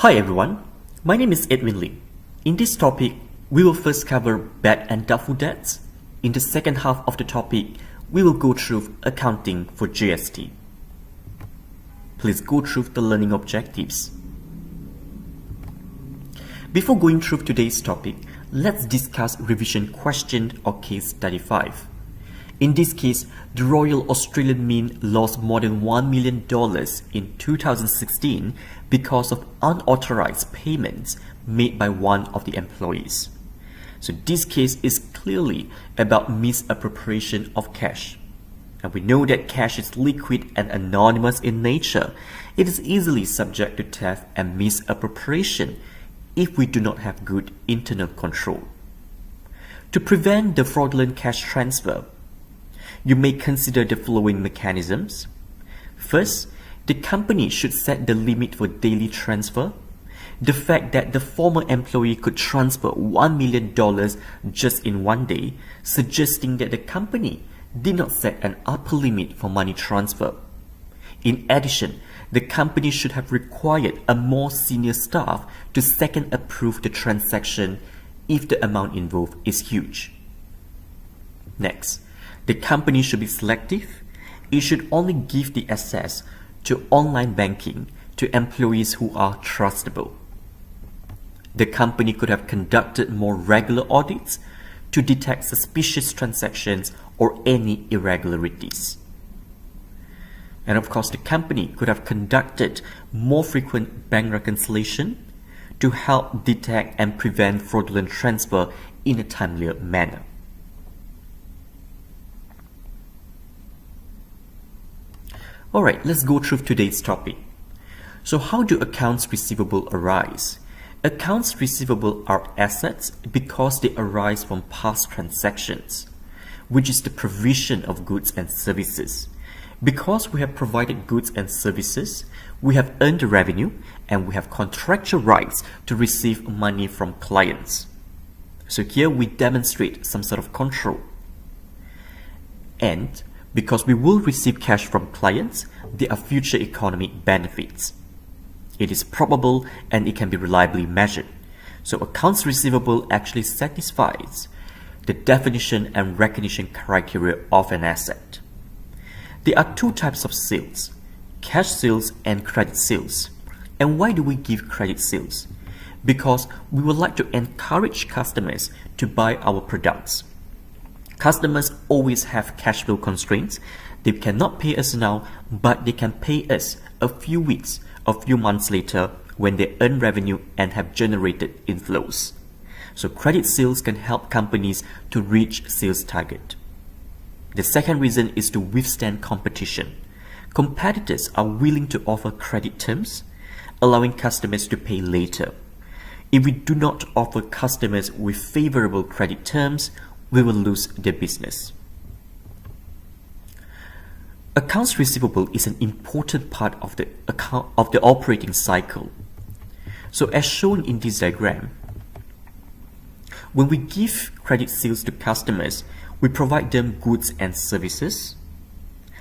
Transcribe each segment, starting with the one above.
Hi everyone, my name is Edwin Lee. In this topic, we will first cover bad and doubtful debts. In the second half of the topic, we will go through accounting for GST. Please go through the learning objectives. Before going through today's topic, let's discuss revision question or case study 5. In this case, the Royal Australian Mint lost more than $1 million in 2016 because of unauthorized payments made by one of the employees. So this case is clearly about misappropriation of cash. And we know that cash is liquid and anonymous in nature. It is easily subject to theft and misappropriation if we do not have good internal control. To prevent the fraudulent cash transfer, you may consider the following mechanisms. First, the company should set the limit for daily transfer. The fact that the former employee could transfer $1 million just in one day, suggesting that the company did not set an upper limit for money transfer. In addition, the company should have required a more senior staff to second approve the transaction if the amount involved is huge. Next, the company should be selective. It should only give the access to online banking to employees who are trustable. The company could have conducted more regular audits to detect suspicious transactions or any irregularities. And of course, the company could have conducted more frequent bank reconciliation to help detect and prevent fraudulent transfer in a timelier manner. Alright, let's go through today's topic. So how do accounts receivable arise? Accounts receivable are assets because they arise from past transactions, which is the provision of goods and services. Because we have provided goods and services, we have earned the revenue and we have contractual rights to receive money from clients. So here we demonstrate some sort of control. And because we will receive cash from clients, there are future economic benefits. It is probable and it can be reliably measured. So accounts receivable actually satisfies the definition and recognition criteria of an asset. There are two types of sales, cash sales and credit sales. And why do we give credit sales? Because we would like to encourage customers to buy our products. Customers always have cash flow constraints. They cannot pay us now, but they can pay us a few weeks, a few months later when they earn revenue and have generated inflows. So credit sales can help companies to reach sales target. The second reason is to withstand competition. Competitors are willing to offer credit terms, allowing customers to pay later. If we do not offer customers with favorable credit terms, we will lose their business. Accounts receivable is an important part of the operating cycle. So as shown in this diagram, when we give credit sales to customers, we provide them goods and services.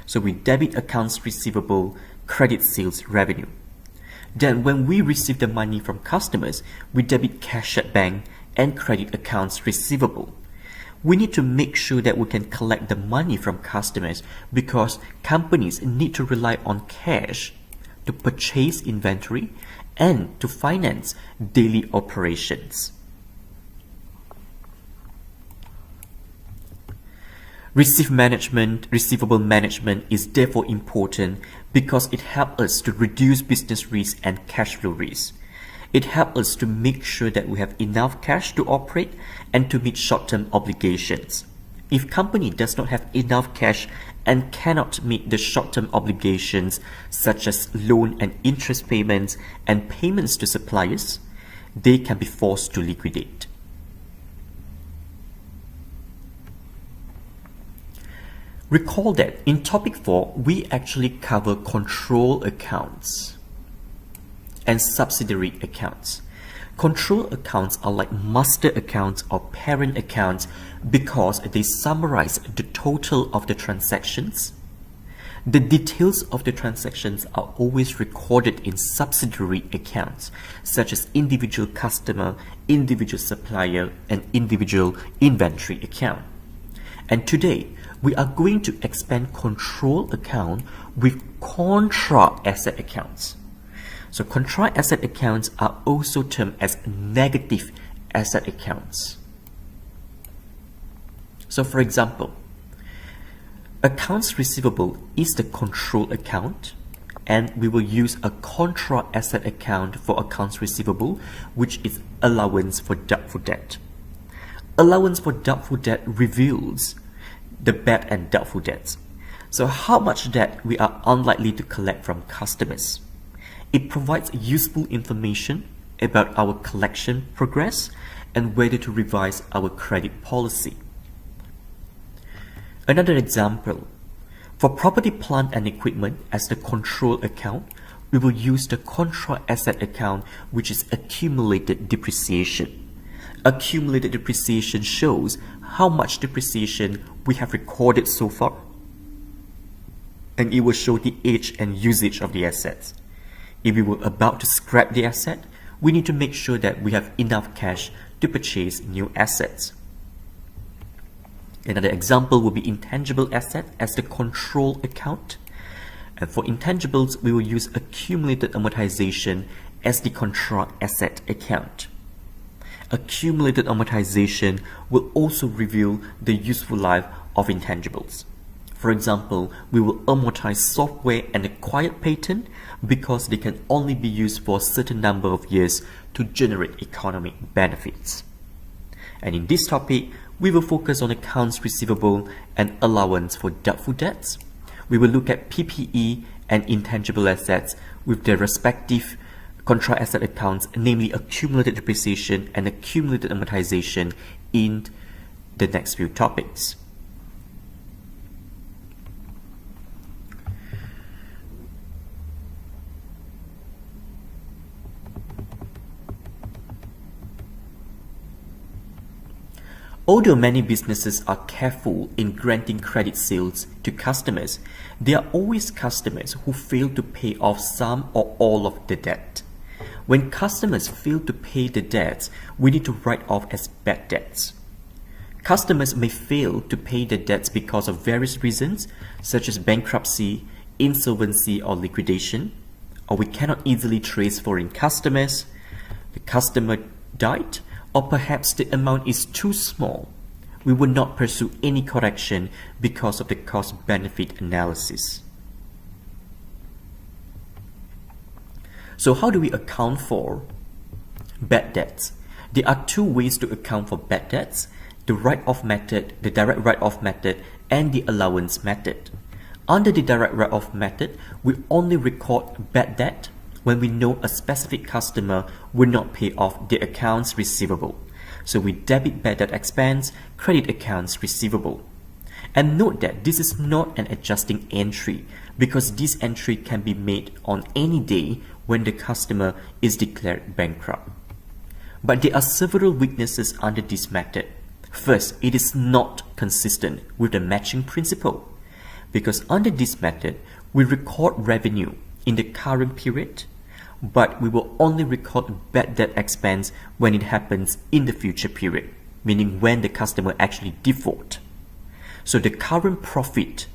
So we debit accounts receivable, credit sales revenue. Then when we receive the money from customers, we debit cash at bank and credit accounts receivable. We need to make sure that we can collect the money from customers because companies need to rely on cash to purchase inventory and to finance daily operations. Receivable management is therefore important because it helps us to reduce business risk and cash flow risk. It helps us to make sure that we have enough cash to operate and to meet short-term obligations. If company does not have enough cash and cannot meet the short-term obligations such as loan and interest payments and payments to suppliers, they can be forced to liquidate. Recall that in topic 4, we actually cover control accounts and subsidiary accounts. Control accounts are like master accounts or parent accounts because they summarize the total of the transactions. The details of the transactions are always recorded in subsidiary accounts, such as individual customer, individual supplier, and individual inventory account. And today, we are going to expand control account with contra asset accounts. So contra asset accounts are also termed as negative asset accounts. So for example, accounts receivable is the control account, and we will use a contra asset account for accounts receivable, which is allowance for doubtful debt. Allowance for doubtful debt reveals the bad and doubtful debts. So how much debt we are unlikely to collect from customers. It provides useful information about our collection progress and whether to revise our credit policy. Another example, for property, plant and equipment as the control account, we will use the contra asset account, which is accumulated depreciation. Accumulated depreciation shows how much depreciation we have recorded so far, and it will show the age and usage of the assets. If we were about to scrap the asset, we need to make sure that we have enough cash to purchase new assets. Another example will be intangible asset as the control account. And for intangibles, we will use accumulated amortization as the contra asset account. Accumulated amortization will also reveal the useful life of intangibles. For example, we will amortize software and acquired patent because they can only be used for a certain number of years to generate economic benefits. And in this topic, we will focus on accounts receivable and allowance for doubtful debts. We will look at PPE and intangible assets with their respective contra asset accounts, namely accumulated depreciation and accumulated amortization, in the next few topics. Although many businesses are careful in granting credit sales to customers, there are always customers who fail to pay off some or all of the debt. When customers fail to pay the debts, we need to write off as bad debts. Customers may fail to pay the debts because of various reasons, such as bankruptcy, insolvency or liquidation, or we cannot easily trace foreign customers, the customer died, or perhaps the amount is too small. We will not pursue any correction because of the cost-benefit analysis. So how do we account for bad debts? There are two ways to account for bad debts: the write-off method, the direct write-off method, and the allowance method. Under the direct write-off method, we only record bad debt when we know a specific customer will not pay off their accounts receivable. So we debit bad debt expense, credit accounts receivable. And note that this is not an adjusting entry, because this entry can be made on any day when the customer is declared bankrupt. But there are several weaknesses under this method. First, it is not consistent with the matching principle, because under this method, we record revenue in the current period, but we will only record bad debt expense when it happens in the future period, meaning when the customer actually default. So the current profit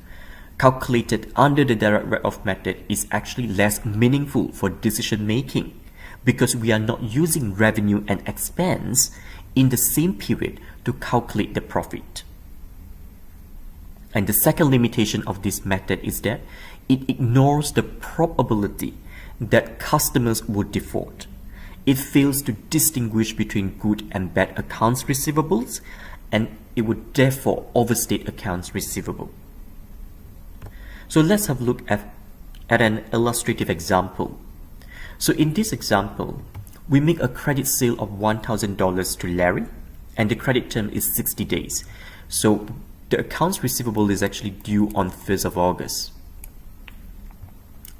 calculated under the direct write-off method is actually less meaningful for decision making, because we are not using revenue and expense in the same period to calculate the profit. And the second limitation of this method is that it ignores the probability that customers would default. It fails to distinguish between good and bad accounts receivables, and it would therefore overstate accounts receivable. So let's have a look at an illustrative example. So in this example, we make a credit sale of $1,000 to Larry, and the credit term is 60 days. So the accounts receivable is actually due on 1st of August.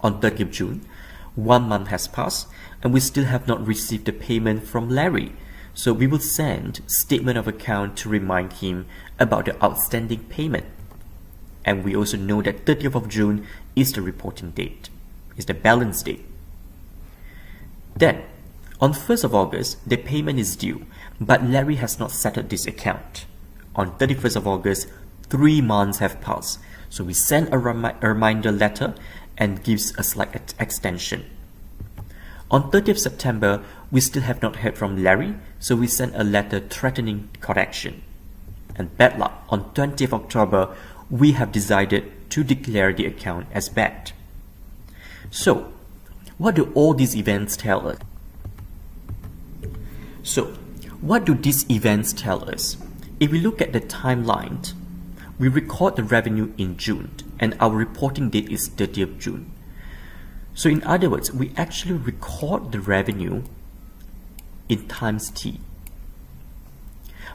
On 30th of June, 1 month has passed and we still have not received the payment from Larry. So we will send statement of account to remind him about the outstanding payment. And we also know that 30th of June is the reporting date, is the balance date. Then, on 1st of August, the payment is due, but Larry has not settled this account. On 31st of August, 3 months have passed, so we send a reminder letter and gives a slight extension. On 30th September, we still have not heard from Larry, so we send a letter threatening correction. And bad luck, on 20th October, we have decided to declare the account as bad. So, what do all these events tell us? If we look at the timeline, we record the revenue in June and our reporting date is 30th June. So in other words, we actually record the revenue in times T.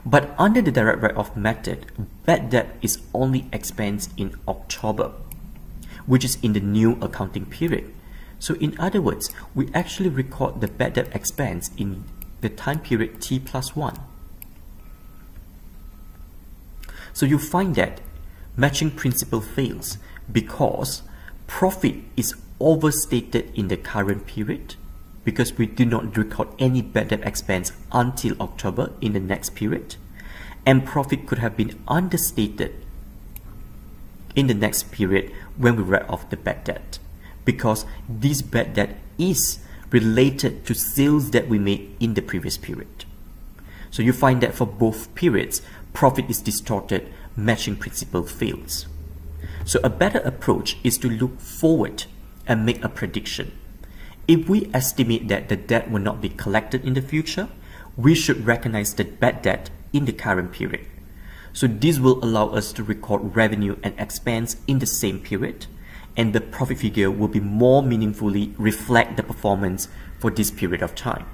But under the direct write-off method, bad debt is only expensed in October, which is in the new accounting period. So in other words, we actually record the bad debt expense in the time period T plus 1. So you find that matching principle fails because profit is overstated in the current period because we do not record any bad debt expense until October in the next period, and profit could have been understated in the next period when we write off the bad debt because this bad debt is related to sales that we made in the previous period. So you find that for both periods, profit is distorted, matching principle fails. So a better approach is to look forward and make a prediction. If we estimate that the debt will not be collected in the future, we should recognize the bad debt in the current period. So this will allow us to record revenue and expense in the same period, and the profit figure will be more meaningfully reflect the performance for this period of time.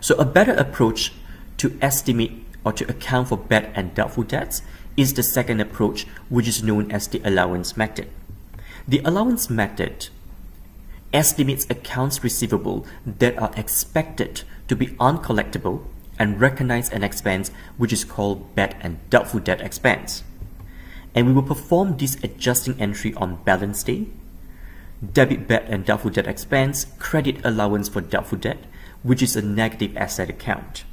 So a better approach to estimate or to account for bad and doubtful debts is the second approach, which is known as the allowance method. The allowance method estimates accounts receivable that are expected to be uncollectible and recognize an expense which is called bad and doubtful debt expense. And we will perform this adjusting entry on balance day, debit bad and doubtful debt expense, credit allowance for doubtful debt, which is a negative asset account.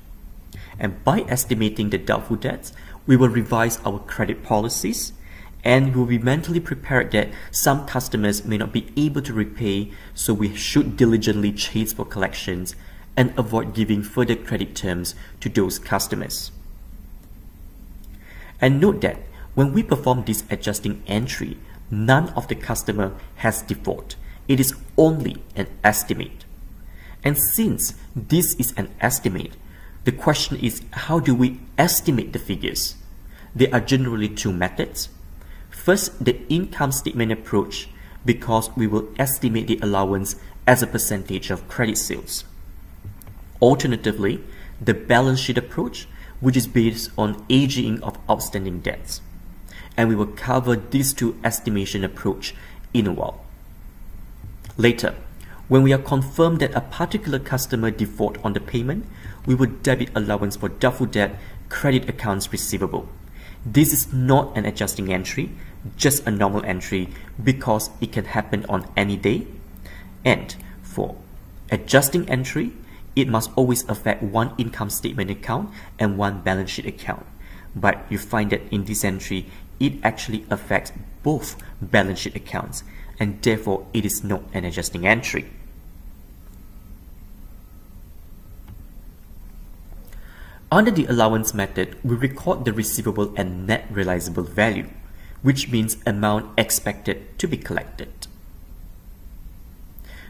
And by estimating the doubtful debts, we will revise our credit policies and we will be mentally prepared that some customers may not be able to repay, so we should diligently chase for collections and avoid giving further credit terms to those customers. And note that when we perform this adjusting entry, none of the customer has default. It is only an estimate. And since this is an estimate, the question is, how do we estimate the figures? There are generally two methods. First, the income statement approach, because we will estimate the allowance as a percentage of credit sales. Alternatively, the balance sheet approach, which is based on aging of outstanding debts. And we will cover these two estimation approach in a while. Later, when we are confirmed that a particular customer default on the payment, we will debit allowance for doubtful debt, credit accounts receivable. This is not an adjusting entry, just a normal entry because it can happen on any day. And for adjusting entry, it must always affect one income statement account and one balance sheet account. But you find that in this entry, it actually affects both balance sheet accounts, and therefore it is not an adjusting entry. Under the allowance method, we record the receivable and net realizable value, which means amount expected to be collected.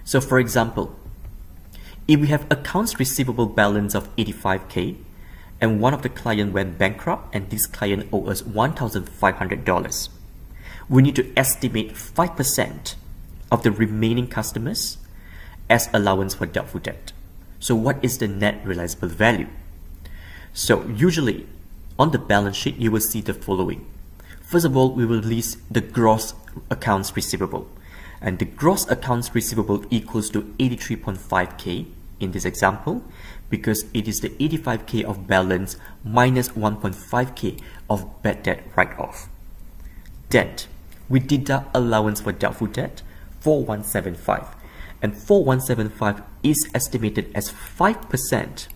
So for example, if we have accounts receivable balance of 85K and one of the client went bankrupt and this client owes us $1,500, we need to estimate 5% of the remaining customers as allowance for doubtful debt. So what is the net realizable value? So usually on the balance sheet, you will see the following. First of all, we will list the gross accounts receivable. And the gross accounts receivable equals to 83.5K in this example, because it is the 85k of balance minus 1.5k of bad debt write-off. Then, we deduct allowance for doubtful debt, 4175, and 4175 is estimated as 5%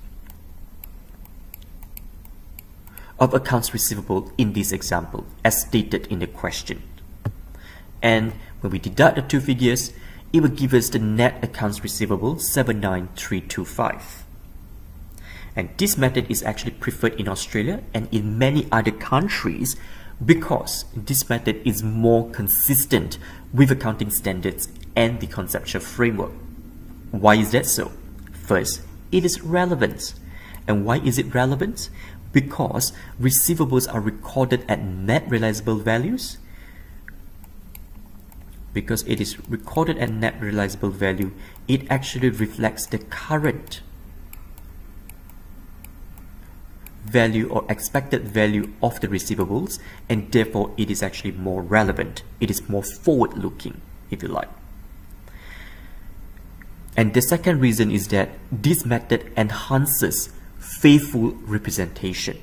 of accounts receivable in this example, as stated in the question. And when we deduct the two figures, it will give us the net accounts receivable 79325. And this method is actually preferred in Australia and in many other countries because this method is more consistent with accounting standards and the conceptual framework. Why is that so? First, it is relevant. And why is it relevant? Because receivables are recorded at net realizable values. Because it is recorded at net realizable value, it actually reflects the current value or expected value of the receivables, and therefore it is actually more relevant. It is more forward-looking, if you like. And the second reason is that this method enhances faithful representation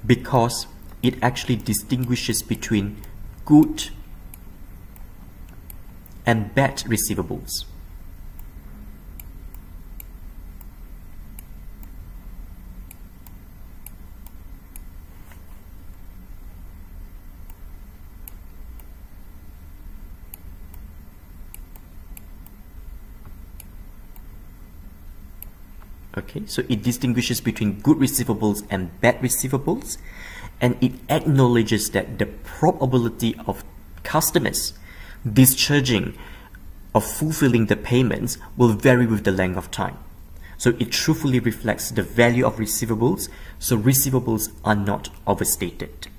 because it actually distinguishes between good and bad receivables. Okay, so it distinguishes between good receivables and bad receivables, and it acknowledges that the probability of customers discharging or fulfilling the payments will vary with the length of time. So it truthfully reflects the value of receivables, so receivables are not overstated.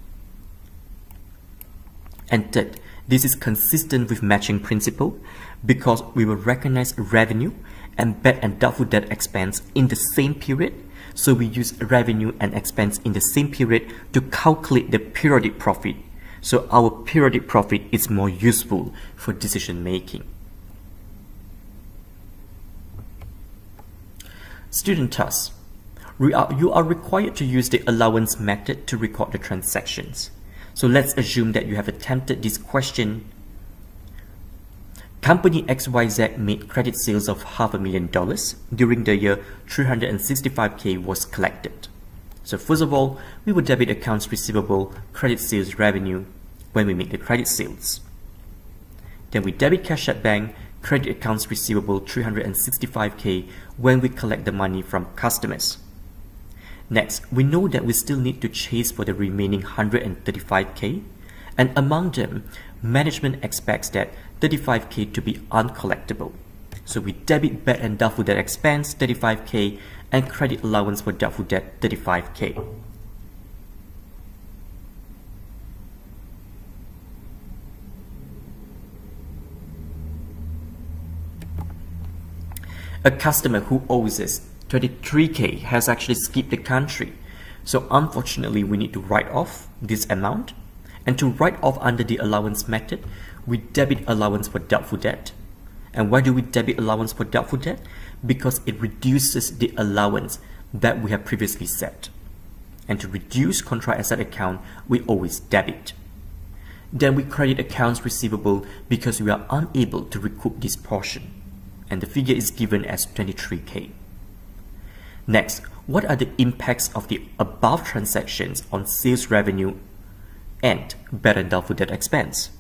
And third, this is consistent with matching principle because we will recognize revenue and bad and doubtful debt expense in the same period. So we use revenue and expense in the same period to calculate the periodic profit. So our periodic profit is more useful for decision making. Student task. You are required to use the allowance method to record the transactions. So let's assume that you have attempted this question. Company XYZ made credit sales of $500,000 during the year. 365k was collected. So first of all, we will debit accounts receivable, credit sales revenue when we make the credit sales. Then we debit cash at bank, credit accounts receivable 365k when we collect the money from customers. Next, we know that we still need to chase for the remaining 135k, and among them, management expects that 35k to be uncollectible. So we debit bad and doubtful debt expense 35k and credit allowance for doubtful debt 35k. A customer who owes us 23k has actually skipped the country. So unfortunately, we need to write off this amount. And to write off under the allowance method, we debit allowance for doubtful debt. And why do we debit allowance for doubtful debt? Because it reduces the allowance that we have previously set. And to reduce contra asset account, we always debit. Then we credit accounts receivable because we are unable to recoup this portion. And the figure is given as 23k. Next, what are the impacts of the above transactions on sales revenue and bad and doubtful debt expense?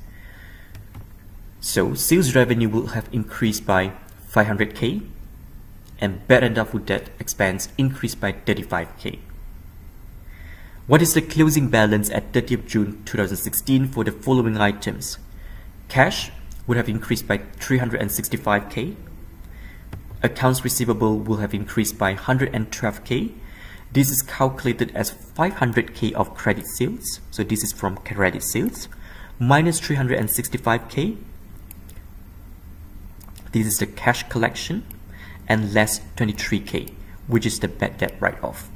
So sales revenue will have increased by 500k and bad and doubtful debt expense increased by 35k. What is the closing balance at 30th June 2016 for the following items? Cash would have increased by 365k. Accounts receivable will have increased by 112k. This is calculated as 500k of credit sales. So this is from credit sales minus 365k. This is the cash collection and less 23k, which is the bad debt write-off.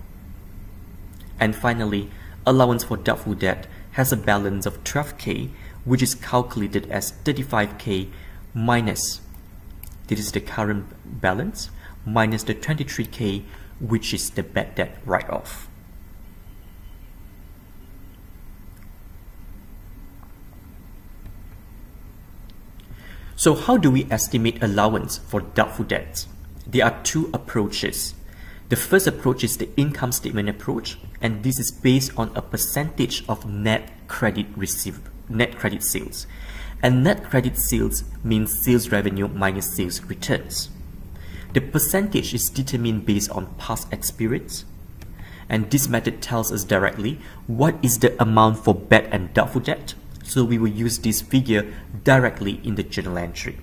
And finally, allowance for doubtful debt has a balance of 12k, which is calculated as 35k minus, this is the current balance, minus the 23k, which is the bad debt write-off. So how do we estimate allowance for doubtful debts? There are two approaches. The first approach is the income statement approach, and this is based on a percentage of net credit sales. And net credit sales means sales revenue minus sales returns. The percentage is determined based on past experience, and this method tells us directly what is the amount for bad and doubtful debt. So we will use this figure directly in the journal entry.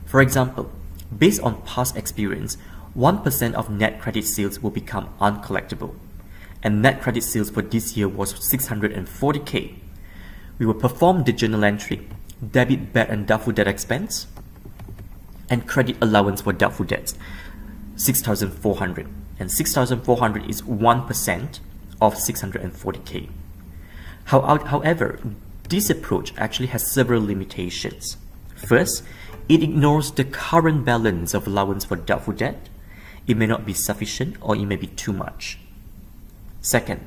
For example, based on past experience, 1% of net credit sales will become uncollectible, and net credit sales for this year was 640K. We will perform the journal entry, debit bad and doubtful debt expense, and credit allowance for doubtful debts, 6,400. And 6,400 is 1% of 640K. However, this approach actually has several limitations. First, it ignores the current balance of allowance for doubtful debt. It may not be sufficient or it may be too much. Second,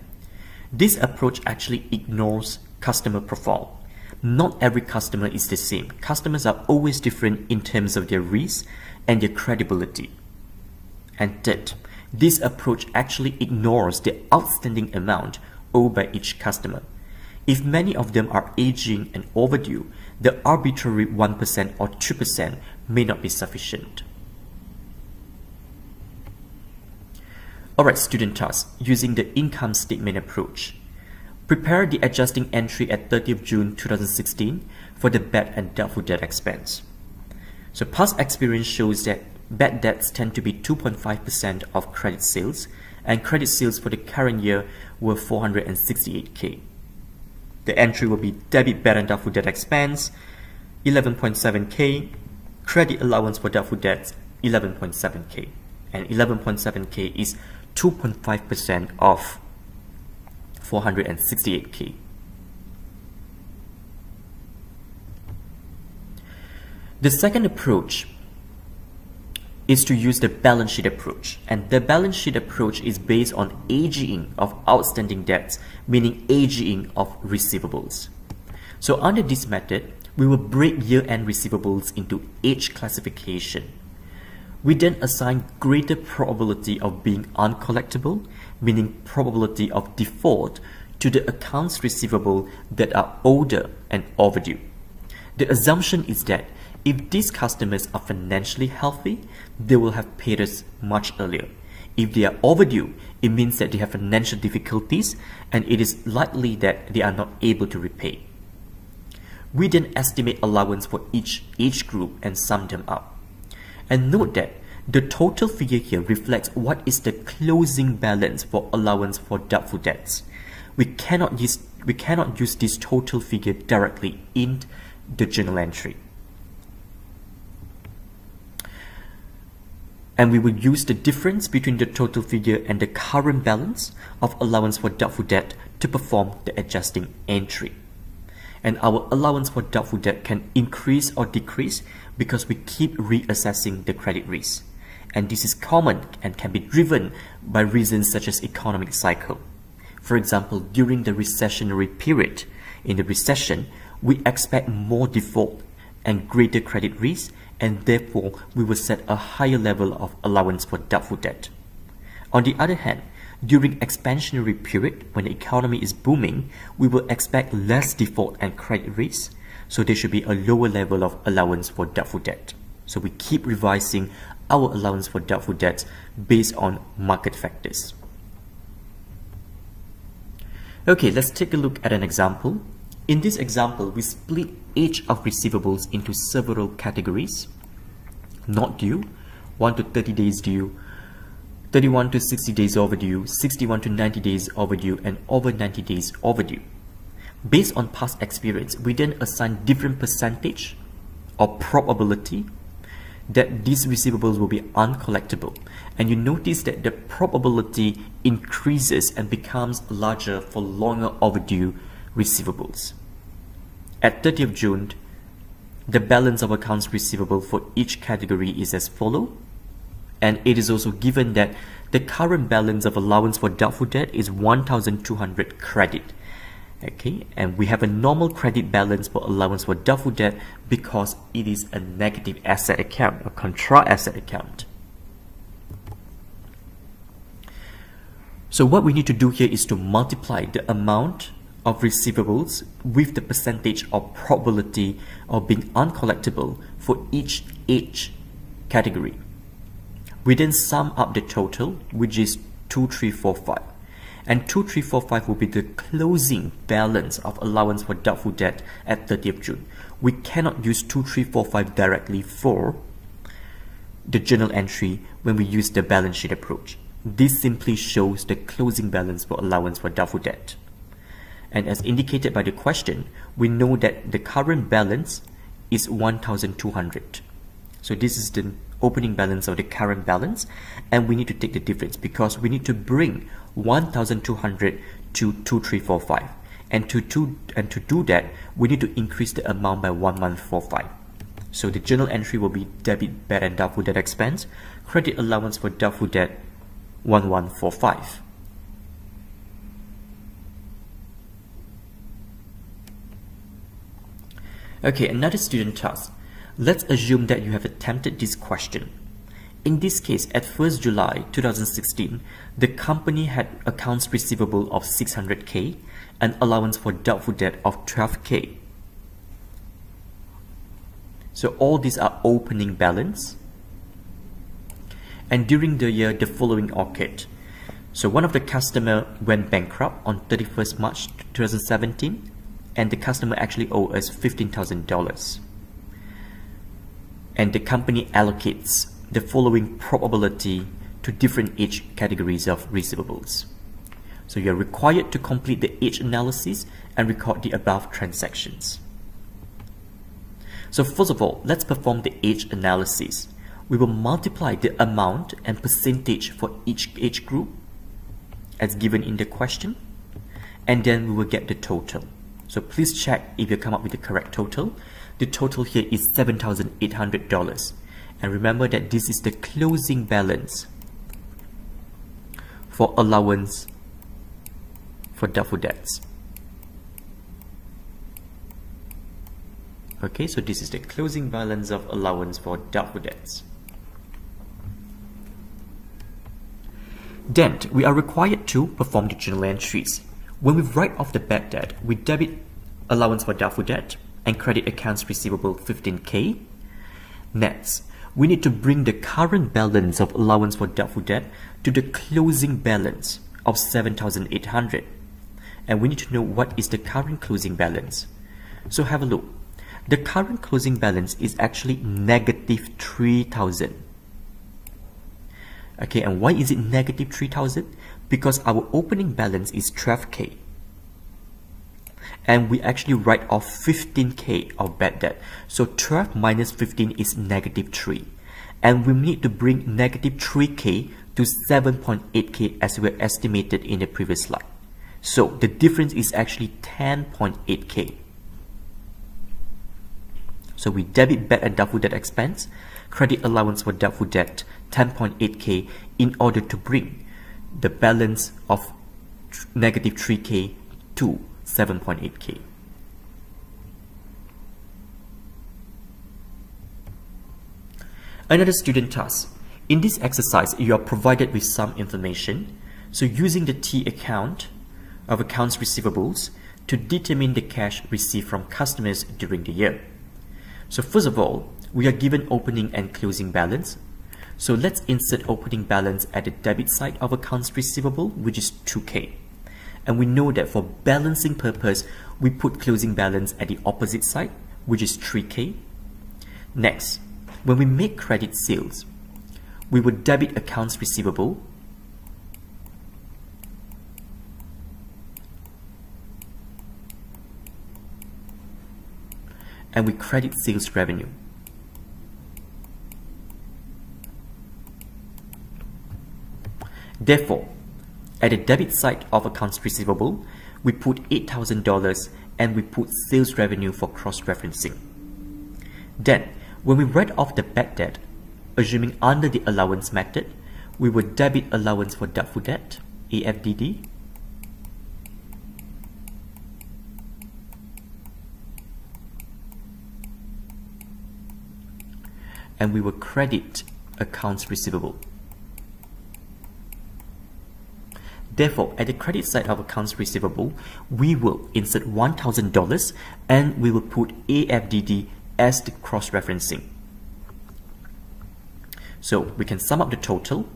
this approach actually ignores customer profile. Not every customer is the same. Customers are always different in terms of their risk and their credibility. And third, this approach actually ignores the outstanding amount owed by each customer. If many of them are aging and overdue, the arbitrary 1% or 2% may not be sufficient. Alright, student task using the income statement approach. Prepare the adjusting entry at 30th June 2016 for the bad and doubtful debt expense. So past experience shows that bad debts tend to be 2.5% of credit sales, and credit sales for the current year were 468K. The entry will be debit bad and doubtful debt expense, 11.7K, credit allowance for doubtful debts, 11.7K. And 11.7K is 2.5% of 468K. The second approach is to use the balance sheet approach, and the balance sheet approach is based on aging of outstanding debts, meaning aging of receivables. So under this method, we will break year-end receivables into age classification. We then assign greater probability of being uncollectible, meaning probability of default, to the accounts receivable that are older and overdue. The assumption is that if these customers are financially healthy, they will have paid us much earlier. If they are overdue, it means that they have financial difficulties and it is likely that they are not able to repay. We then estimate allowance for each age group and sum them up. And note that the total figure here reflects what is the closing balance for allowance for doubtful debts. We cannot use this total figure directly in the journal entry. And we will use the difference between the total figure and the current balance of allowance for doubtful debt to perform the adjusting entry. And our allowance for doubtful debt can increase or decrease because we keep reassessing the credit risk. And this is common and can be driven by reasons such as economic cycle. For example, during the recessionary period, in the recession, we expect more default and greater credit risk, and therefore we will set a higher level of allowance for doubtful debt. On the other hand, during expansionary period, when the economy is booming, we will expect less default and credit risk, so there should be a lower level of allowance for doubtful debt. So we keep revising our allowance for doubtful debts based on market factors. Okay, let's take a look at an example. In this example, we split age of receivables into several categories: not due, 1 to 30 days due, 31 to 60 days overdue, 61 to 90 days overdue, and over 90 days overdue. Based on past experience, we then assign different percentage or probability that these receivables will be uncollectible. And you notice that the probability increases and becomes larger for longer overdue receivables. At 30th June, the balance of accounts receivable for each category is as follows: And it is also given that the current balance of allowance for doubtful debt is 1,200 credit. Okay, and we have a normal credit balance for allowance for doubtful debt because it is a negative asset account, a contra asset account. So what we need to do here is to multiply the amount of receivables with the percentage of probability of being uncollectible for each age category. We then sum up the total, which is 2345. And 2345 will be the closing balance of allowance for doubtful debt at 30th June. We cannot use 2345 directly for the journal entry when we use the balance sheet approach. This simply shows the closing balance for allowance for doubtful debt. And as indicated by the question, we know that the current balance is 1,200. So this is the opening balance of the current balance, and we need to take the difference because we need to bring 1,200 to 2345. And to do that, we need to increase the amount by 1145. So the journal entry will be debit bad and doubtful debt expense, credit allowance for doubtful debt 1145. Okay, another student task. Let's assume that you have attempted this question. In this case, at 1st July 2016, the company had accounts receivable of 600K and allowance for doubtful debt of 12K. So all these are opening balance. And during the year, the following occurred. So one of the customer went bankrupt on 31st March 2017, and the customer actually owed us $15,000. And the company allocates the following probability to different age categories of receivables. So you're required to complete the age analysis and record the above transactions. So first of all, let's perform the age analysis. We will multiply the amount and percentage for each age group as given in the question, and then we will get the total. So please check if you come up with the correct total. The total here is $7,800. And remember that this is the closing balance for allowance for doubtful debts. Okay, so this is the closing balance of allowance for doubtful debts. Then we are required to perform the journal entries. When we write off the bad debt, we debit allowance for doubtful debt and credit accounts receivable 15K. Next, we need to bring the current balance of allowance for doubtful debt to the closing balance of 7,800. And we need to know what is the current closing balance. So have a look. The current closing balance is actually negative 3,000. Okay, and why is it negative 3,000? Because our opening balance is 12K. And we actually write off 15K of bad debt. So 12 minus 15 is negative 3. And we need to bring negative 3K to 7.8K as we estimated in the previous slide. So the difference is actually 10.8K. So we debit bad and doubtful debt expense, credit allowance for doubtful debt 10.8K in order to bring the balance of negative 3K to 7.8K. Another student task. In this exercise, you are provided with some information. So using the T account of accounts receivables to determine the cash received from customers during the year. So first of all, we are given opening and closing balance. So let's insert opening balance at the debit side of accounts receivable, which is 2K. And we know that for balancing purpose, we put closing balance at the opposite side, which is 3K. Next, when we make credit sales, we would debit accounts receivable and we credit sales revenue. Therefore, at the debit side of accounts receivable, we put $8,000 and we put sales revenue for cross-referencing. Then, when we write off the bad debt, assuming under the allowance method, we will debit allowance for doubtful debt, AFDD, and we will credit accounts receivable. Therefore, at the credit side of accounts receivable, we will insert $1,000 and we will put AFDD as the cross-referencing. So we can sum up the total.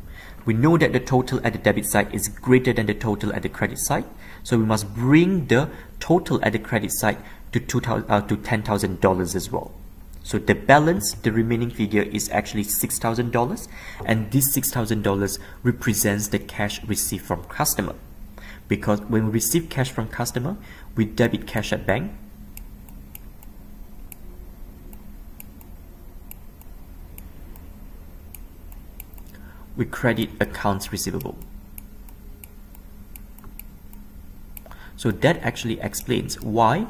We know that the total at the debit side is greater than the total at the credit side. So we must bring the total at the credit side to $10,000 as well. So the balance, the remaining figure, is actually $6,000, and this $6,000 represents the cash received from customer. Because when we receive cash from customer, we debit cash at bank, we credit accounts receivable. So that actually explains why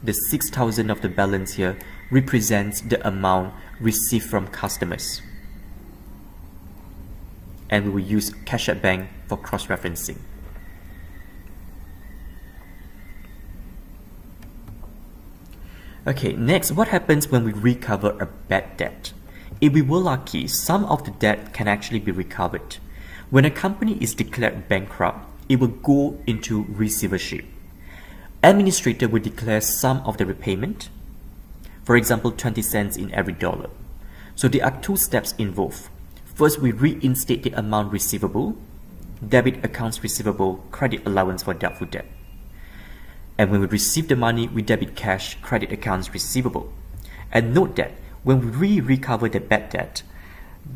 the 6,000 of the balance here represents the amount received from customers. And we will use cash at bank for cross-referencing. Okay, next, what happens when we recover a bad debt? If we were lucky, some of the debt can actually be recovered. When a company is declared bankrupt, it will go into receivership. Administrator will declare some of the repayment, for example 20 cents in every dollar. So there are two steps involved. First, we reinstate the amount receivable, debit accounts receivable, credit allowance for doubtful debt. And when we receive the money, we debit cash, credit accounts receivable. And note that when we recover the bad debt,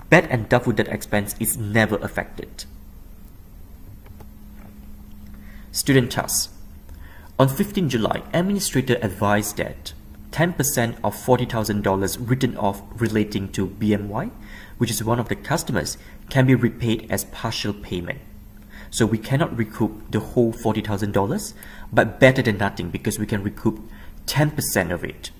bad and doubtful debt expense is never affected. Student task. On 15 July, administrator advised that 10% of $40,000 written off relating to BMY, which is one of the customers, can be repaid as partial payment. So we cannot recoup the whole $40,000, but better than nothing because we can recoup 10% of it.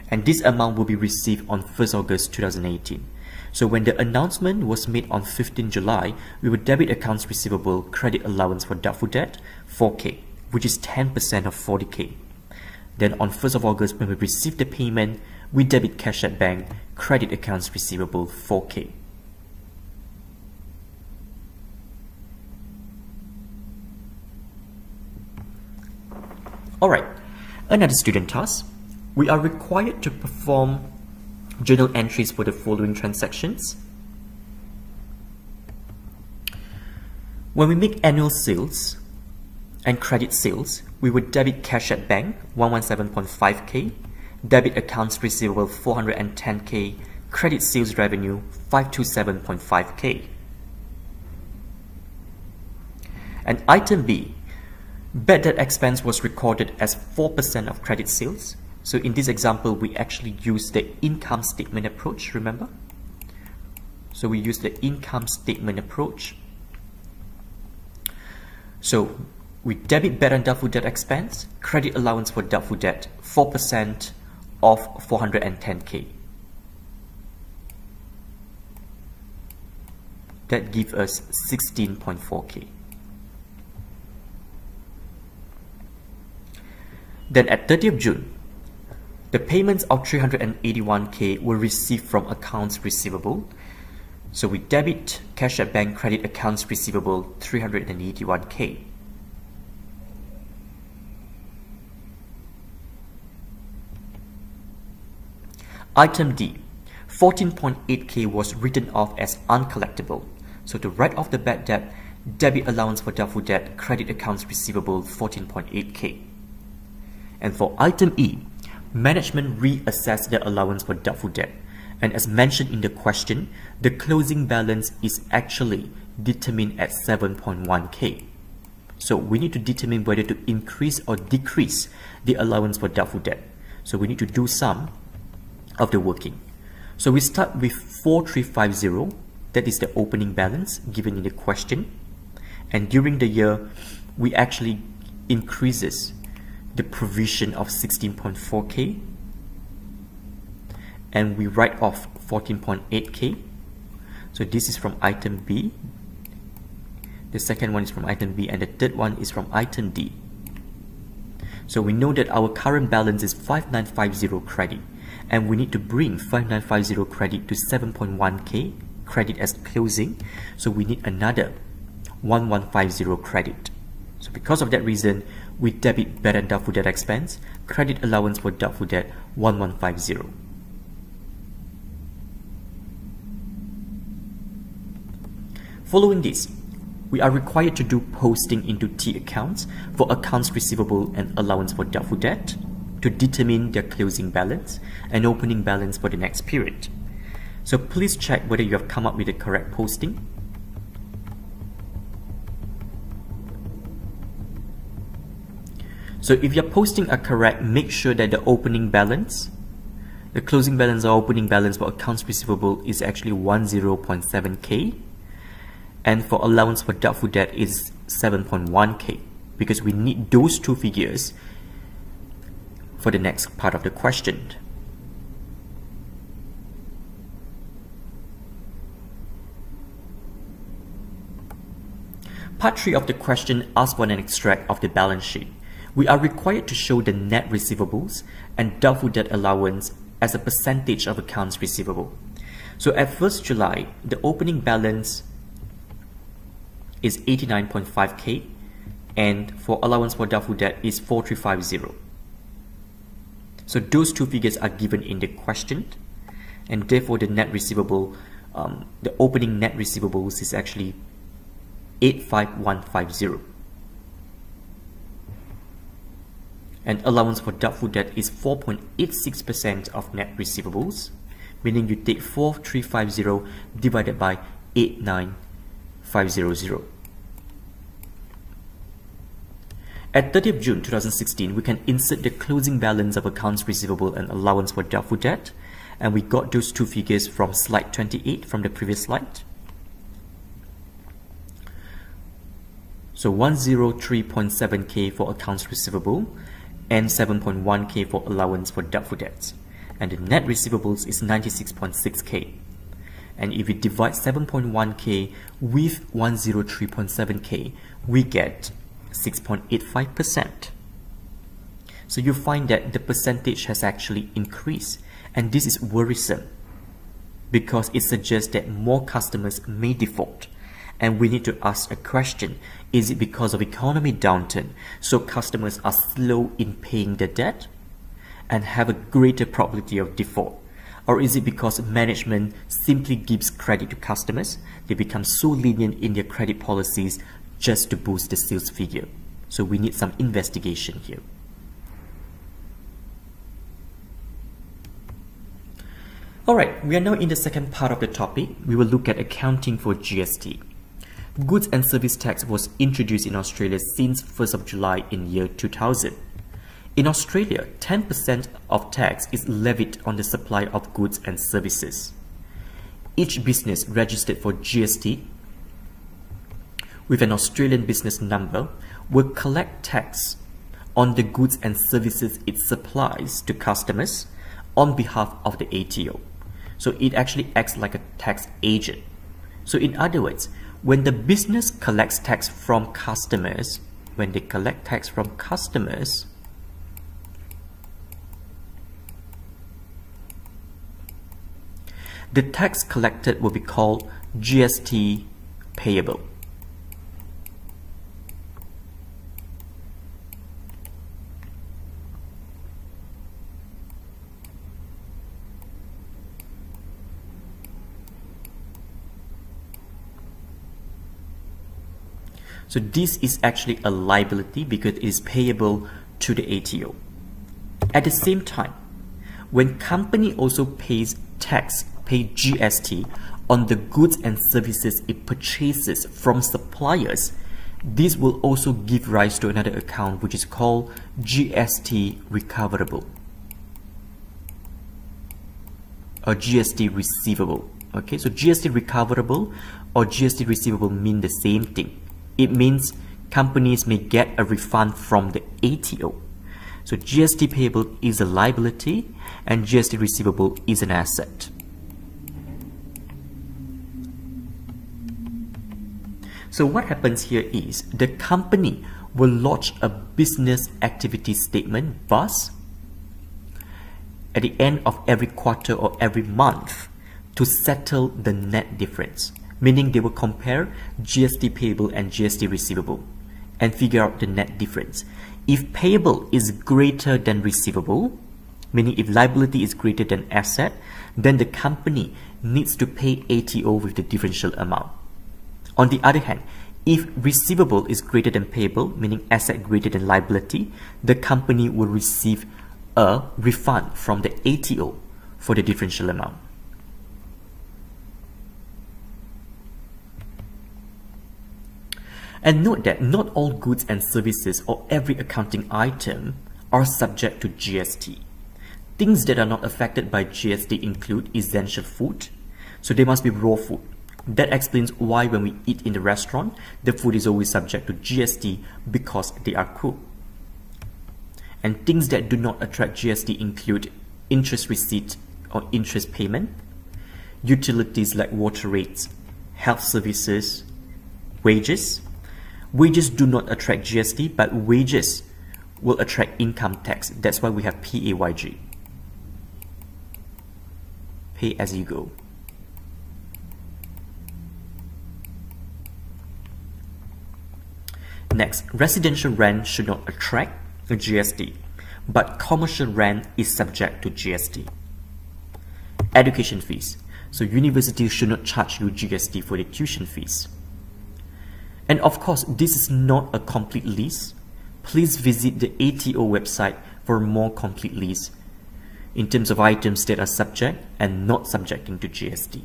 And this amount will be received on 1st August 2018. So when the announcement was made on 15 July, we would debit accounts receivable, credit allowance for doubtful debt, 4K, which is 10% of 40K. Then on 1st of August, when we receive the payment, we debit cash at bank, credit accounts receivable, 4K. Alright, another student task. We are required to perform journal entries for the following transactions. When we make annual sales and credit sales, we would debit cash at bank 117.5K, debit accounts receivable 410K, credit sales revenue 527.5K. And item B, bad debt expense was recorded as 4% of credit sales. So in this example, we actually use the income statement approach, remember? So we use the income statement approach. So we debit bad and doubtful debt expense, credit allowance for doubtful debt, 4% of 410K. That gives us 16.4K. Then at 30th June, the payments of 381K were received from accounts receivable. So we debit cash at bank, credit accounts receivable 381K. Item D, 14.8K was written off as uncollectible. So to write off the bad debt, debit allowance for doubtful debt, credit accounts receivable 14.8K. And for item E, management reassessed the allowance for doubtful debt, and as mentioned in the question, the closing balance is actually determined at 7.1K. So we need to determine whether to increase or decrease the allowance for doubtful debt. So we need to do some of the working. So we start with 4350, that is the opening balance given in the question, and during the year we actually increases the provision of 16.4K, and we write off 14.8k. So this is from item B, the second one is from item B, and the third one is from item D. So we know that our current balance is 5950 credit, and we need to bring 5950 credit to 7.1k credit as closing. So we need another 1150 credit. So because of that reason, we debit bad and doubtful debt expense, credit allowance for doubtful debt 1150. Following this, we are required to do posting into T accounts for accounts receivable and allowance for doubtful debt to determine their closing balance and opening balance for the next period. So please check whether you have come up with the correct posting. So if your posting are correct, make sure that the opening balance, the closing balance or opening balance for accounts receivable is actually 10.7k. And for allowance for doubtful debt is 7.1k, because we need those two figures for the next part of the question. Part 3 of the question asks for an extract of the balance sheet. We are required to show the net receivables and doubtful debt allowance as a percentage of accounts receivable. So at 1st July, the opening balance is 89.5k, and for allowance for doubtful debt is 4350. So those two figures are given in the question, and therefore the net receivable, the opening net receivables is actually 85150, and allowance for doubtful debt is 4.86% of net receivables, meaning you take 4350 divided by 89500. At 30th June 2016, we can insert the closing balance of accounts receivable and allowance for doubtful debt, and we got those two figures from slide 28 from the previous slide. So 103.7k for accounts receivable and 7.1k for allowance for doubtful debts, and the net receivables is 96.6k. And if we divide 7.1k with 103.7k, we get 6.85%. So you find that the percentage has actually increased, and this is worrisome because it suggests that more customers may default, and we need to ask a question: is it because of economy downturn, so customers are slow in paying their debt and have a greater probability of default? Or is it because management simply gives credit to customers? They become so lenient in their credit policies just to boost the sales figure. So we need some investigation here. Alright, we are now in the second part of the topic. We will look at accounting for GST. Goods and Service Tax was introduced in Australia since 1st of July in year 2000. In Australia, 10% of tax is levied on the supply of goods and services. Each business registered for GST with an Australian business number will collect tax on the goods and services it supplies to customers on behalf of the ATO. So it actually acts like a tax agent. So in other words, when the business collects tax from customers, the tax collected will be called GST payable. So this is actually a liability because it is payable to the ATO. At the same time, when company also pays GST on the goods and services it purchases from suppliers, this will also give rise to another account which is called GST recoverable or GST receivable. Okay, so GST recoverable or GST receivable mean the same thing. It means companies may get a refund from the ATO. So GST payable is a liability and GST receivable is an asset. So what happens here is the company will lodge a business activity statement BAS at the end of every quarter or every month to settle the net difference, meaning they will compare GST payable and GST receivable and figure out the net difference. If payable is greater than receivable, meaning if liability is greater than asset, then the company needs to pay ATO with the differential amount. On the other hand, if receivable is greater than payable, meaning asset greater than liability, the company will receive a refund from the ATO for the differential amount. And note that not all goods and services or every accounting item are subject to GST. Things that are not affected by GST include essential food, so they must be raw food. That explains why when we eat in the restaurant, the food is always subject to GST because they are cooked. And things that do not attract GST include interest receipt or interest payment, utilities like water rates, health services, wages. Wages do not attract GST, but wages will attract income tax. That's why we have PAYG. Pay as you go. Next, residential rent should not attract GST, but commercial rent is subject to GST. Education fees. So universities should not charge you GST for the tuition fees. And of course, this is not a complete list. Please visit the ATO website for a more complete list in terms of items that are subject and not subjecting to GST.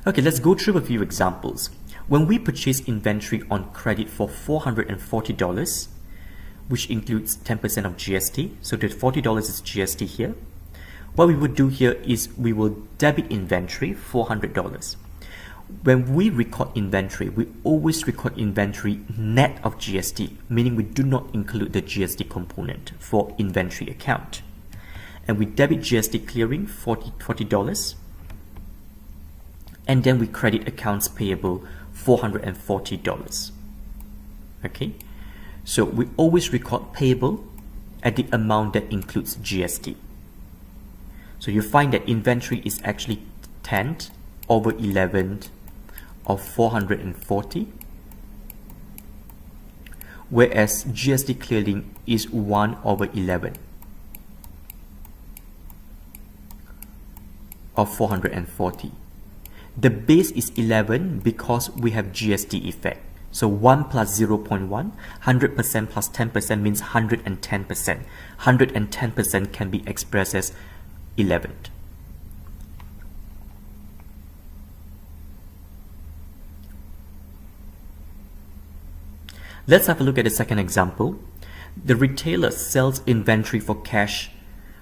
Okay, let's go through a few examples. When we purchase inventory on credit for $440, which includes 10% of GST, so the $40 is GST here, what we would do here is we will debit inventory $400. When we record inventory, we always record inventory net of GST, meaning we do not include the GST component for inventory account. And we debit GST clearing $40, and then we credit accounts payable $440. Okay, so we always record payable at the amount that includes GST. So you find that inventory is actually 10 over 11 of 440, whereas GST clearing is 1 over 11 of 440. The base is 11 because we have GST effect. So 1 plus 0.1, 100% plus 10% means 110%. 110% can be expressed as 11. Let's have a look at the second example. The retailer sells inventory for cash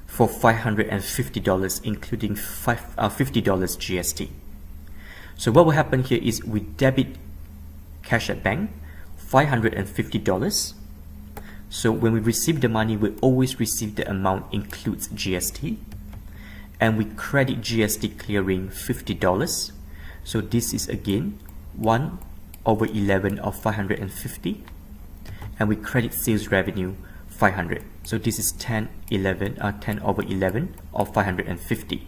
for $550, including $50 GST. So what will happen here is we debit cash at bank, $550. So when we receive the money, we always receive the amount includes GST. And we credit GST clearing $50. So this is again 1 over 11 of 550. And we credit sales revenue 500. So this is 10 over 11 of 550.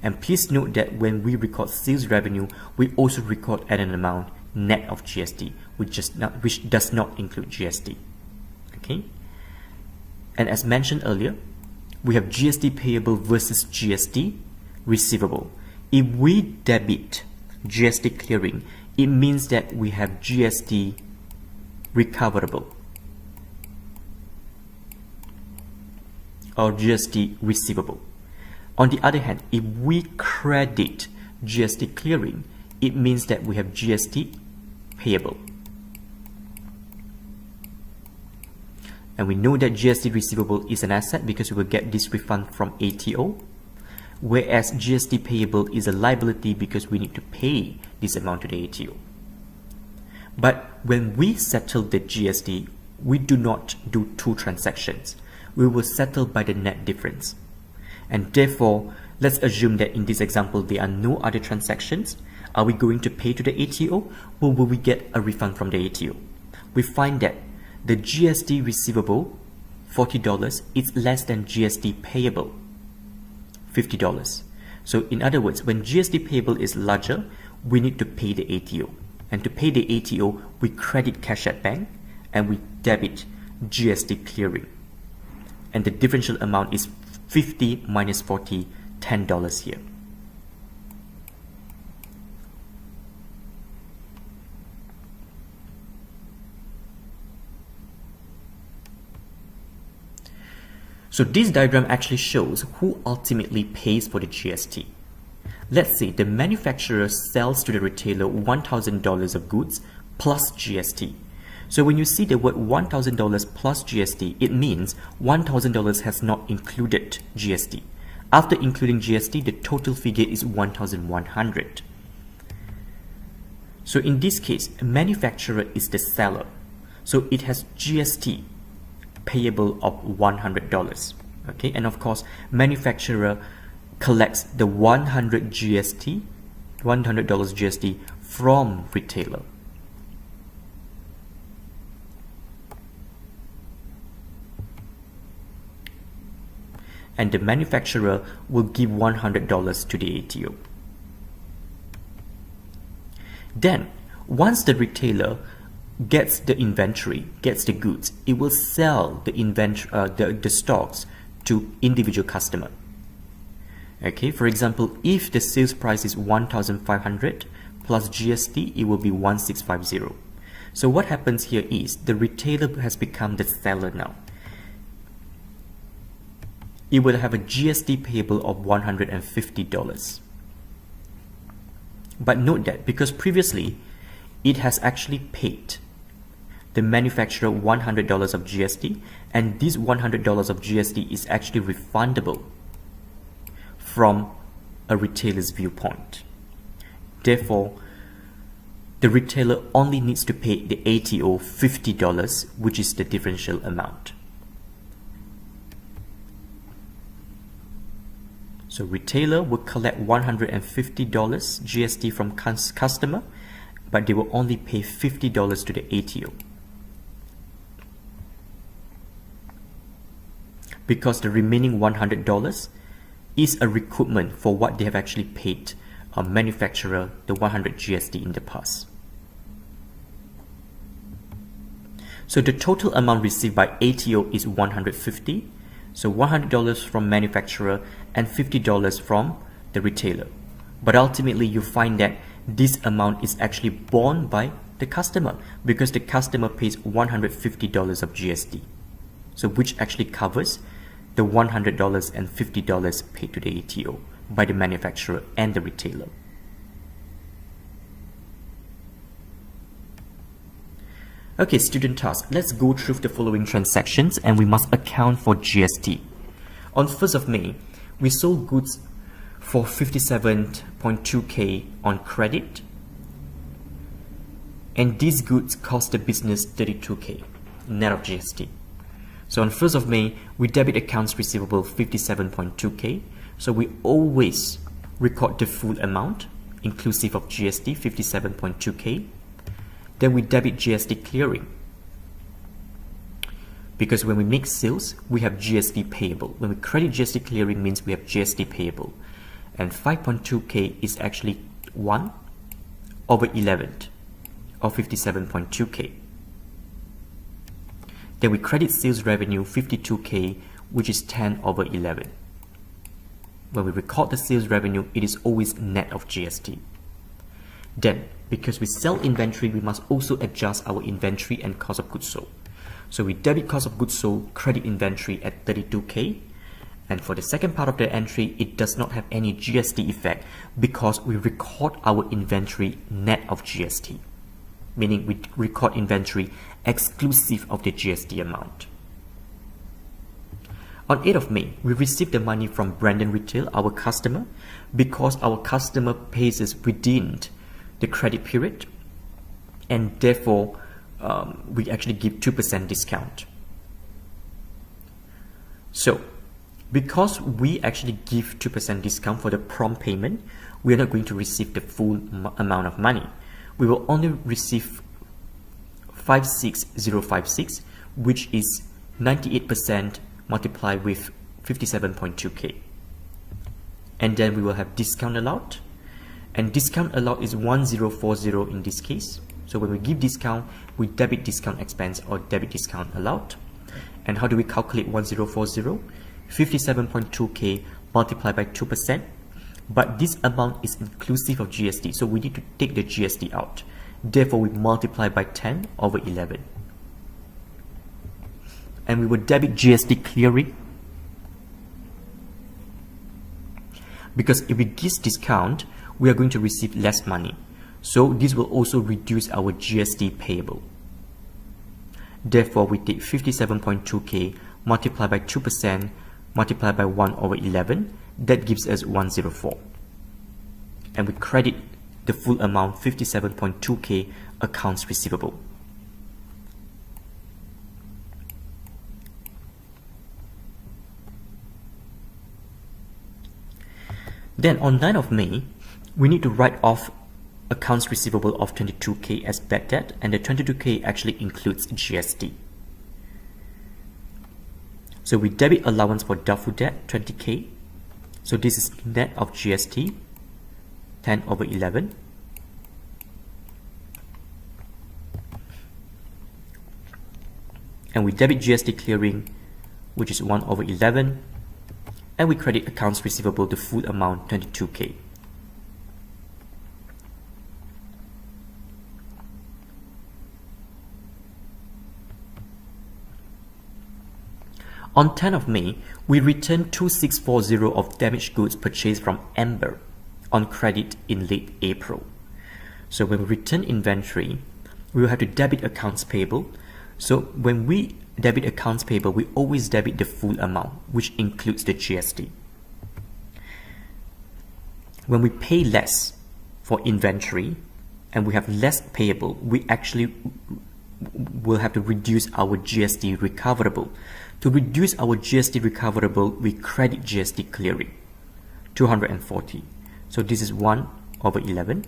And please note that when we record sales revenue, we also record at an amount net of GST, which does not include GST. Okay. And as mentioned earlier, we have GST payable versus GST receivable. If we debit GST clearing, it means that we have GST recoverable or GST receivable. On the other hand, if we credit GST clearing, it means that we have GST payable. And we know that GST receivable is an asset because we will get this refund from ATO, whereas GST payable is a liability because we need to pay this amount to the ATO. But when we settle the GST, we do not do two transactions. We will settle by the net difference. And therefore, let's assume that in this example, there are no other transactions. Are we going to pay to the ATO, or will we get a refund from the ATO? We find that the GST receivable, $40, is less than GST payable, $50. So in other words, when GST payable is larger, we need to pay the ATO. And to pay the ATO, we credit cash at bank and we debit GST clearing. And the differential amount is 50 minus 40, $10 here. So this diagram actually shows who ultimately pays for the GST. Let's say the manufacturer sells to the retailer $1,000 of goods plus GST. So when you see the word $1,000 plus GST, it means $1,000 has not included GST. After including GST, the total figure is $1,100. So in this case, manufacturer is the seller. So it has GST payable of $100. Okay, and of course, manufacturer collects the $100 GST from retailer. And the manufacturer will give $100 to the ATO. Then, once the retailer gets the inventory, gets the goods, it will sell the the stocks to individual customer. Okay, for example, if the sales price is 1,500 plus GST, it will be 1,650. So what happens here is the retailer has become the seller now. It will have a GST payable of $150. But note that because previously it has actually paid the manufacturer $100 of GST, and this $100 of GST is actually refundable from a retailer's viewpoint. Therefore, the retailer only needs to pay the ATO $50, which is the differential amount. So retailer will collect $150 GST from customer, but they will only pay $50 to the ATO. Because the remaining $100 is a recoupment for what they have actually paid a manufacturer the 100 GST in the past. So the total amount received by ATO is $150. So $100 from manufacturer and $50 from the retailer. But ultimately you find that this amount is actually borne by the customer because the customer pays $150 of GST. So which actually covers the $100 and $50 paid to the ATO by the manufacturer and the retailer. Okay, student task. Let's go through the following transactions and we must account for GST. On 1st of May, we sold goods for 57.2k on credit, and these goods cost the business 32k net of GST. So on 1st of May, we debit accounts receivable 57.2k. So we always record the full amount, inclusive of GST, 57.2k. Then we debit GST clearing. Because when we make sales, we have GST payable. When we credit GST clearing means we have GST payable. And 5.2k is actually 1 over 11 or 57.2k. Then we credit sales revenue 52k, which is 10 over 11. When we record the sales revenue, it is always net of GST. Then, because we sell inventory, we must also adjust our inventory and cost of goods sold. So we debit cost of goods sold, credit inventory at 32k. And for the second part of the entry, it does not have any GST effect because we record our inventory net of GST. Meaning we record inventory exclusive of the GST amount. On 8th of May, we received the money from Brandon Retail, our customer, because our customer pays us within the credit period, and therefore we actually give 2% discount. So because we actually give 2% discount for the prompt payment, we are not going to receive the full amount of money. We will only receive 56056, which is 98% multiplied with 57.2k. And then we will have discount allowed, and discount allowed is 1040 in this case. So when we give discount, we debit discount expense or debit discount allowed. And how do we calculate 1040? 57.2k multiplied by 2%, but this amount is inclusive of GST, so we need to take the GST out. Therefore, we multiply by 10 over 11. And we will debit GST clearing, because if we give discount, we are going to receive less money. So this will also reduce our GST payable. Therefore, we take 57.2k multiplied by 2% multiplied by 1 over 11. That gives us 104. And we credit the full amount, 57.2k, accounts receivable. Then on 9th of May, we need to write off accounts receivable of 22k as bad debt, and the 22k actually includes GST. So we debit allowance for doubtful debt, 20k. So this is net of GST, 10 over 11. And we debit GST clearing, which is 1 over 11. And we credit accounts receivable the full amount, 22k. On 10th of May, we returned 2640 of damaged goods purchased from Amber on credit in late April. So when we return inventory, we will have to debit accounts payable. So when we debit accounts payable, we always debit the full amount, which includes the GST. When we pay less for inventory and we have less payable, we actually will have to reduce our GST recoverable. To reduce our GST recoverable, we credit GST clearing, 240. So this is 1 over 11.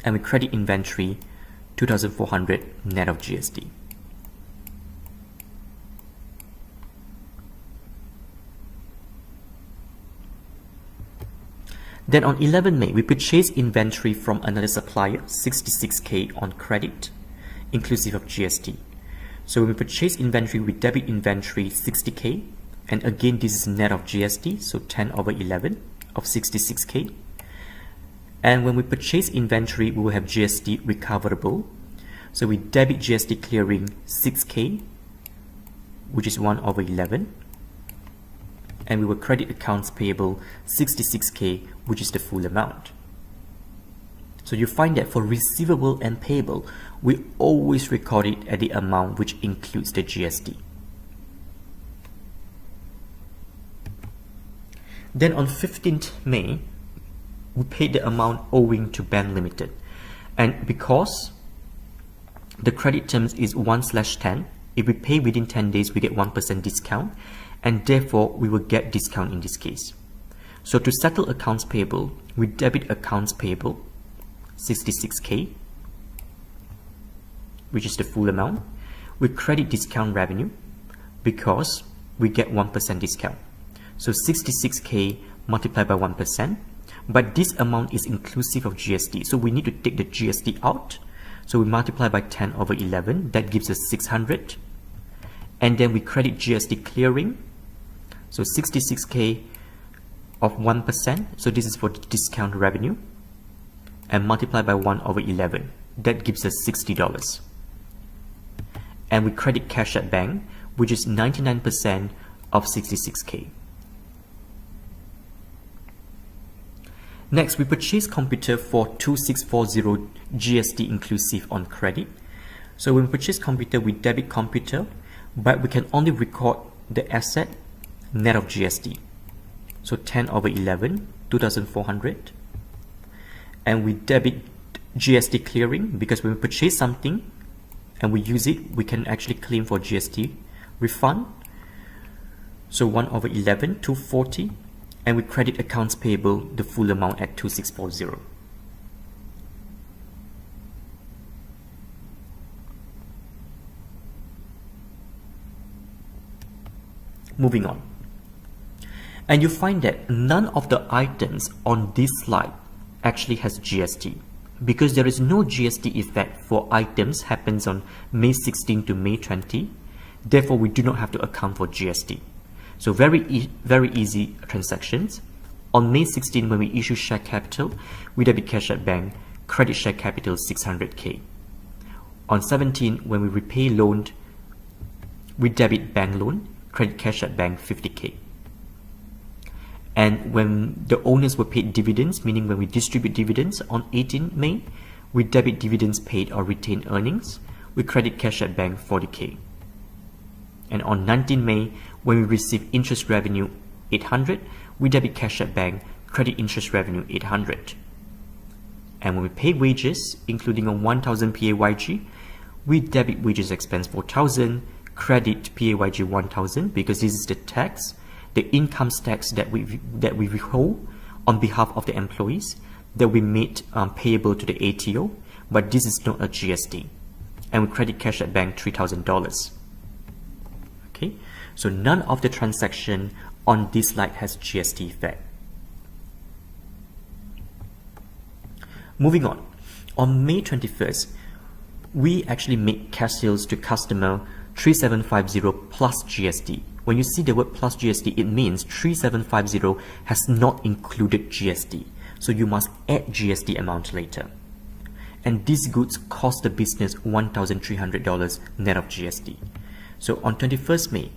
And we credit inventory, 2,400 net of GST. Then on 11 May, we purchased inventory from another supplier, 66k on credit, inclusive of GST. So when we purchase inventory, we debit inventory 60k, and again this is net of GST, so 10 over 11 of 66k. And when we purchase inventory, we will have GST recoverable. So we debit GST clearing 6k, which is 1 over 11. And we will credit accounts payable 66k, which is the full amount. So you find that for receivable and payable, we always record it at the amount which includes the GST. Then on 15th May, we paid the amount owing to Ben Limited. And because the credit terms is 1/10, if we pay within 10 days, we get 1% discount, and therefore we will get discount in this case. So to settle accounts payable, we debit accounts payable 66k, which is the full amount. We credit discount revenue because we get 1% discount. So 66k multiplied by 1%, but this amount is inclusive of GST, so we need to take the GST out. So we multiply by 10 over 11, that gives us 600. And then we credit GST clearing, so 66k of 1%, so this is for the discount revenue, and multiply by 1 over 11, that gives us $60. And we credit cash at bank, which is 99% of 66k. Next, we purchase computer for 2640 GST inclusive on credit. So when we purchase computer, we debit computer, but we can only record the asset net of GST. So 10 over 11, 2,400. And we debit GST clearing, because when we purchase something and we use it, we can actually claim for GST refund. So 1/11, 240, and we credit accounts payable the full amount at 2640. Moving on. And you find that none of the items on this slide actually has GST, because there is no GST effect for items happens on May 16 to May 20. Therefore, we do not have to account for GST. So very easy transactions. On May 16, when we issue share capital, we debit cash at bank, credit share capital 600K. On 17, when we repay loan, we debit bank loan, credit cash at bank 50K. And when the owners were paid dividends, meaning when we distribute dividends on 18 May, we debit dividends paid or retained earnings, we credit cash at bank 40K. And on 19 May, when we receive interest revenue 800, we debit cash at bank, credit interest revenue 800. And when we pay wages, including on 1000 PAYG, we debit wages expense 4000, credit PAYG 1000, because this is the tax, the income tax that we withhold on behalf of the employees that we made payable to the ATO, but this is not a GST. And we credit cash at bank $3,000. Okay, so none of the transaction on this slide has GST effect. Moving on May 21st, we actually make cash sales to customer 3750 plus GST. When you see the word plus GST, it means 3750 has not included GST. So you must add GST amount later. And these goods cost the business $1,300 net of GST. So on 21st May,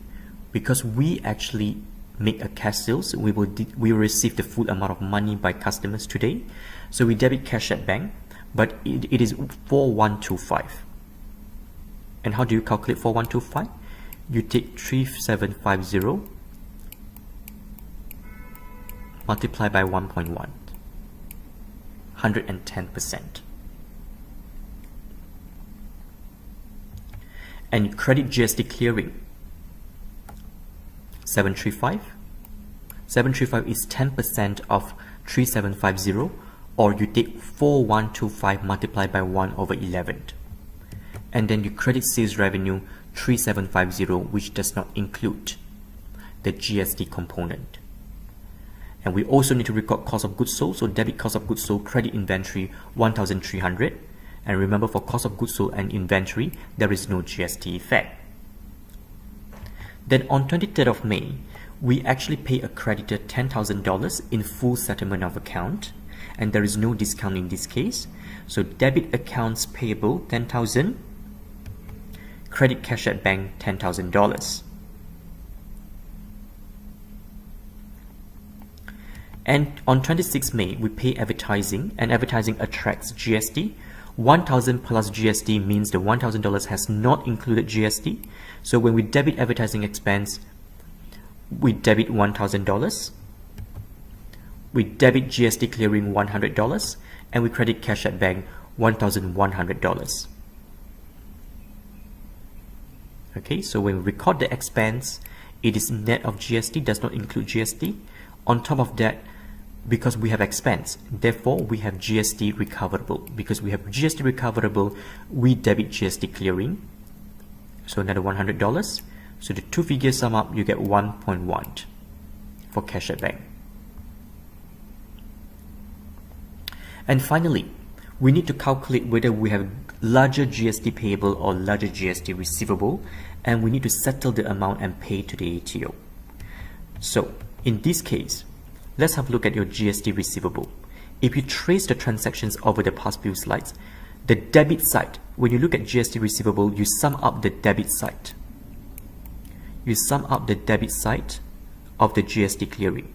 because we actually make a cash sales, we will receive the full amount of money by customers today. So we debit cash at bank, but it is 4125. And how do you calculate 4125? You take 3750 multiply by 1.1, 110%. And credit GST clearing 735. 735 is 10% of 3750, or you take 4125 multiplied by 1/11. And then you credit sales revenue 3750, which does not include the GST component. And we also need to record cost of goods sold, so debit cost of goods sold, credit inventory 1300. And remember, for cost of goods sold and inventory, there is no GST effect. Then on 23rd of May, we actually pay a creditor $10,000 in full settlement of account, and there is no discount in this case. So debit accounts payable 10,000, credit cash at bank $10,000. And on 26 May, we pay advertising, and advertising attracts GST. 1,000 plus GST means the $1,000 has not included GST. So when we debit advertising expense, we debit $1,000. We debit GST clearing $100, and we credit cash at bank $1,100. Okay, so when we record the expense, it is net of GST, does not include GST. On top of that, because we have expense, therefore we have GST recoverable. Because we have GST recoverable, we debit GST clearing, so another $100. So the two figures sum up, you get 1.1 for cash at bank. And finally, we need to calculate whether we have larger GST payable or larger GST receivable, and we need to settle the amount and pay to the ATO. So in this case, let's have a look at your GST receivable. If you trace the transactions over the past few slides, the debit side, when you look at GST receivable, you sum up the debit side. You sum up the debit side of the GST clearing,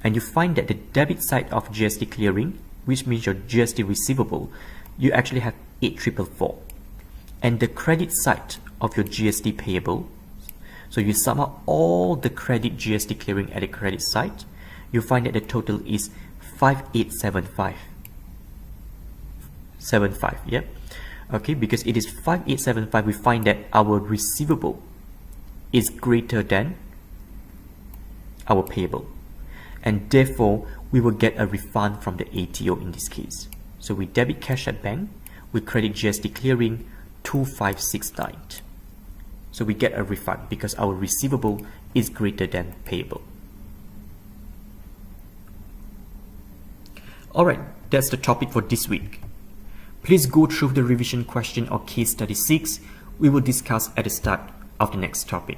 and you find that the debit side of GST clearing, which means your GST receivable, you actually have 8,444. And the credit side of your GST payable, so you sum up all the credit GST clearing at the credit side, you find that the total is 5875. 5875, yeah? Okay, because it is 5875, we find that our receivable is greater than our payable. And therefore, we will get a refund from the ATO in this case. So we debit cash at bank, we credit GST clearing 2569. So we get a refund because our receivable is greater than payable. Alright, that's the topic for this week. Please go through the revision question or case study 6. We will discuss at the start of the next topic.